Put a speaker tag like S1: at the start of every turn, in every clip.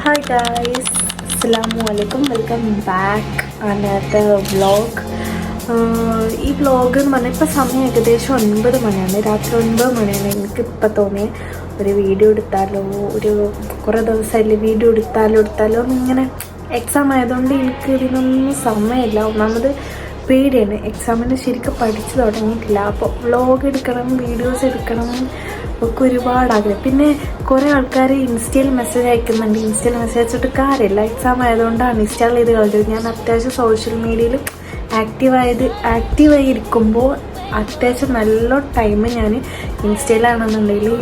S1: Hi guys, Assalamualaikum. Welcome back another vlog. ഈ vlog എന്ന് പറഞ്ഞാൽ ഇപ്പോൾ സമയം ഏകദേശം 9 മണിയാണ്, രാത്രി 9 മണിയാണ്. എനിക്കിപ്പോൾ തോന്നി ഒരു വീഡിയോ എടുത്താലോ, കുറേ ദിവസമായില്ലേ വീഡിയോ എടുത്താലോ ഇങ്ങനെ എക്സാം ആയതുകൊണ്ട് എനിക്ക് ഇതിനൊന്നും സമയമില്ല. ഒന്നാമത് പേടിയാണ്, എക്സാമിന് ശരിക്കും പഠിച്ചു തുടങ്ങിയിട്ടില്ല. അപ്പോൾ വ്ളോഗ് എടുക്കണം, വീഡിയോസ് എടുക്കണം ഒക്കെ ഒരുപാട് ആഗ്രഹം. പിന്നെ കുറേ ആൾക്കാർ ഇൻസ്റ്റയിൽ മെസ്സേജ് അയക്കുന്നുണ്ട്. ഇൻസ്റ്റയിൽ മെസ്സേജ് അയച്ചിട്ട് കാര്യമില്ല, എക്സാം ആയതുകൊണ്ടാണ് ഇൻസ്റ്റാൾ ചെയ്ത് കളഞ്ഞത്. ഞാൻ അത്യാവശ്യം സോഷ്യൽ മീഡിയയിൽ ആക്റ്റീവായി ഇരിക്കുമ്പോൾ അത്യാവശ്യം നല്ല ടൈം ഞാൻ ഇൻസ്റ്റയിലാണെന്നുണ്ടെങ്കിലും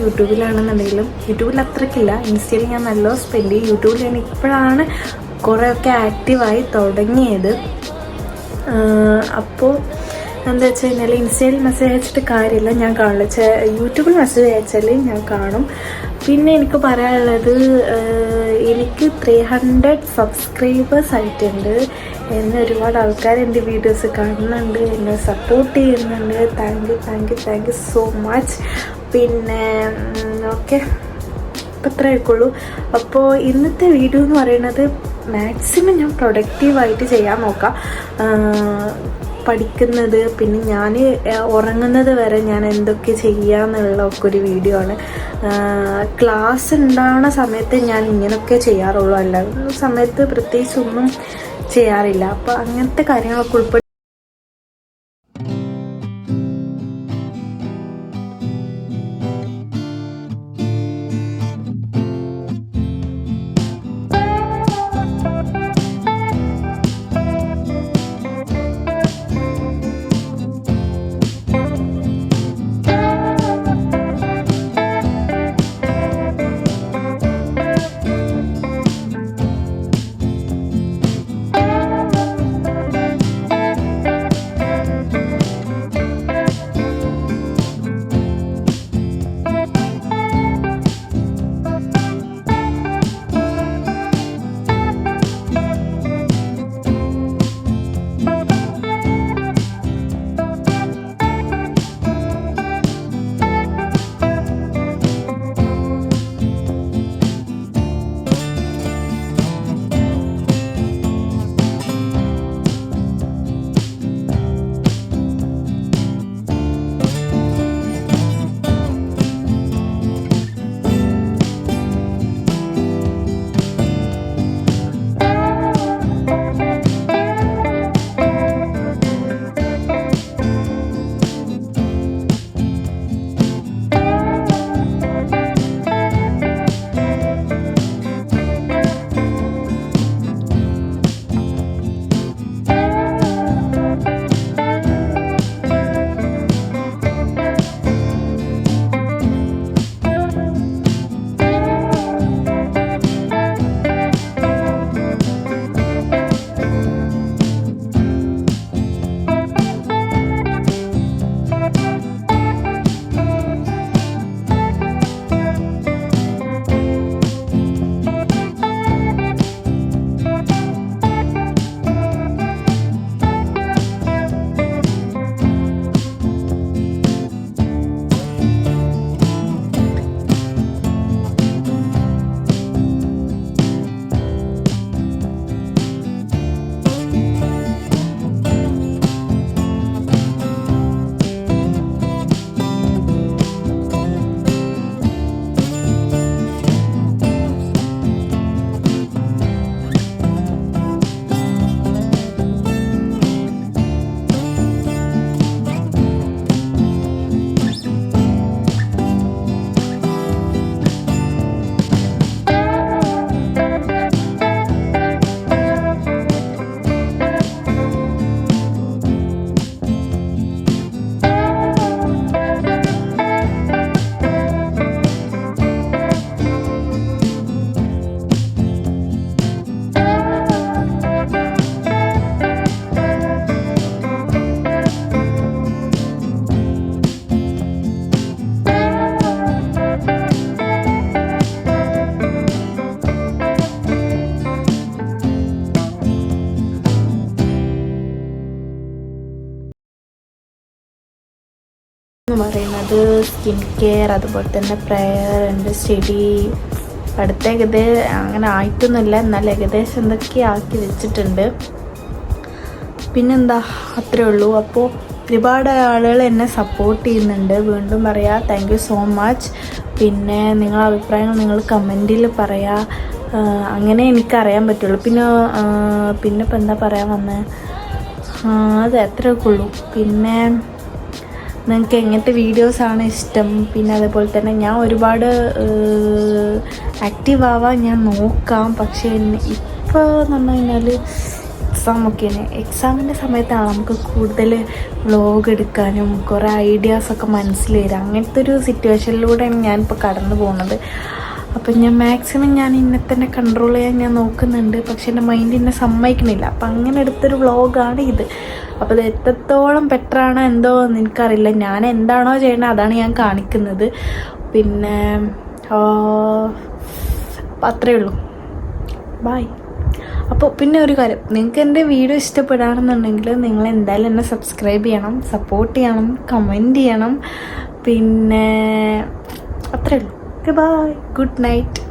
S1: യൂട്യൂബിൽ അത്രയ്ക്കില്ല, ഇൻസ്റ്റയിൽ ഞാൻ നല്ല സ്പെൻഡ് ചെയ്യും. യൂട്യൂബിൽ ഞാൻ ഇപ്പോഴാണ് കുറേയൊക്കെ ആക്റ്റീവായി തുടങ്ങിയത്. അപ്പോൾ എന്താ വെച്ച് കഴിഞ്ഞാൽ ഇൻസ്റ്റയിൽ മെസ്സേജ് അയച്ചിട്ട് കാര്യമില്ല, ഞാൻ കാണില്ല. യൂട്യൂബിൽ മെസ്സേജ് അയച്ചാൽ ഞാൻ കാണും. പിന്നെ എനിക്ക് പറയാനുള്ളത്, എനിക്ക് 300 സബ്സ്ക്രൈബേഴ്സ് ആയിട്ടുണ്ട്. എന്നെ ഒരുപാട് ആൾക്കാർ എൻ്റെ വീഡിയോസ് കാണുന്നുണ്ട്, എന്നെ സപ്പോർട്ട് ചെയ്യുന്നുണ്ട്. Thank you so much. പിന്നെ ഓക്കെ, അപ്പം ഇത്രയേ ആയിക്കോളൂ. അപ്പോൾ ഇന്നത്തെ വീഡിയോ എന്ന് പറയുന്നത് മാക്സിമം ഞാൻ പ്രൊഡക്റ്റീവായിട്ട് ചെയ്യാൻ നോക്കാം. പഠിക്കുന്നത്, പിന്നെ ഞാൻ ഉറങ്ങുന്നത് വരെ ഞാൻ എന്തൊക്കെ ചെയ്യാന്നുള്ള ഒക്കെ ഒരു വീഡിയോ ആണ്. ക്ലാസ് ഉണ്ടാവുന്ന സമയത്ത് ഞാൻ ഇങ്ങനെയൊക്കെ ചെയ്യാറുള്ളൂ, അല്ല സമയത്ത് പ്രത്യേകിച്ചൊന്നും ചെയ്യാറില്ല. അപ്പോൾ അങ്ങനത്തെ കാര്യങ്ങളൊക്കെ ഉൾപ്പെടുത്തി എന്ന് പറയുന്നത് സ്കിൻ കെയർ, അതുപോലെ തന്നെ പ്രെയർ ആൻഡ് സ്റ്റഡി, അടുത്ത അങ്ങനെ ആയിട്ടൊന്നുമില്ല, എന്നാൽ ഏകദേശം എന്തൊക്കെ ആക്കി വെച്ചിട്ടുണ്ട്. പിന്നെന്താ, അത്രേ ഉള്ളൂ. അപ്പോൾ ഒരുപാട് ആളുകൾ എന്നെ സപ്പോർട്ട് ചെയ്യുന്നുണ്ട്. വീണ്ടും പറയാം, താങ്ക് യു സോ മച്ച്. പിന്നെ നിങ്ങളുടെ അഭിപ്രായങ്ങൾ നിങ്ങൾ കമൻറ്റിൽ പറയാം. അങ്ങനെ എനിക്കറിയാൻ പറ്റുള്ളൂ. പിന്നെ ഇപ്പം എന്താ പറയാൻ വന്നത്, അത് അത്രയൊക്കെ ഉള്ളൂ. പിന്നെ നിങ്ങൾക്ക് എങ്ങനത്തെ വീഡിയോസാണ് ഇഷ്ടം? പിന്നെ അതേപോലെ തന്നെ ഞാൻ ഒരുപാട് ആക്റ്റീവ് ആവാൻ ഞാൻ നോക്കാം. പക്ഷേ ഇപ്പോൾ എന്ന് പറഞ്ഞു കഴിഞ്ഞാൽ എക്സാമൊക്കെയാണ്. എക്സാമിൻ്റെ സമയത്താണ് നമുക്ക് കൂടുതൽ വ്ലോഗ് എടുക്കാനും കുറേ ഐഡിയാസൊക്കെ മനസ്സിൽ വരിക. അങ്ങനത്തെ ഒരു സിറ്റുവേഷനിലൂടെയാണ് ഞാനിപ്പോൾ കടന്നു പോകുന്നത്. അപ്പം ഞാൻ മാക്സിമം ഞാൻ എന്നെ തന്നെ കൺട്രോൾ ചെയ്യാൻ ഞാൻ നോക്കുന്നുണ്ട്. പക്ഷേ എൻ്റെ മൈൻഡ് എന്നെ സമ്മതിക്കണില്ല. അപ്പം അങ്ങനെ എടുത്തൊരു വ്ളോഗാണ് ഇത്. അപ്പോൾ ഇത് എത്രത്തോളം ബെറ്ററാണോ എന്തോ എന്ന് എനിക്കറിയില്ല. ഞാൻ എന്താണോ ചെയ്യണത് അതാണ് ഞാൻ കാണിക്കുന്നത്. പിന്നെ അത്രയേ ഉള്ളൂ. ബൈ. അപ്പോൾ പിന്നെ ഒരു കാര്യം, നിങ്ങൾക്ക് എൻ്റെ വീഡിയോ ഇഷ്ടപ്പെടുകയാണെന്നുണ്ടെങ്കിൽ നിങ്ങൾ എന്തായാലും എന്നെ സബ്സ്ക്രൈബ് ചെയ്യണം, സപ്പോർട്ട് ചെയ്യണം, കമൻറ്റ് ചെയ്യണം. പിന്നെ അത്രയേ ഉള്ളൂ. Bye, good night.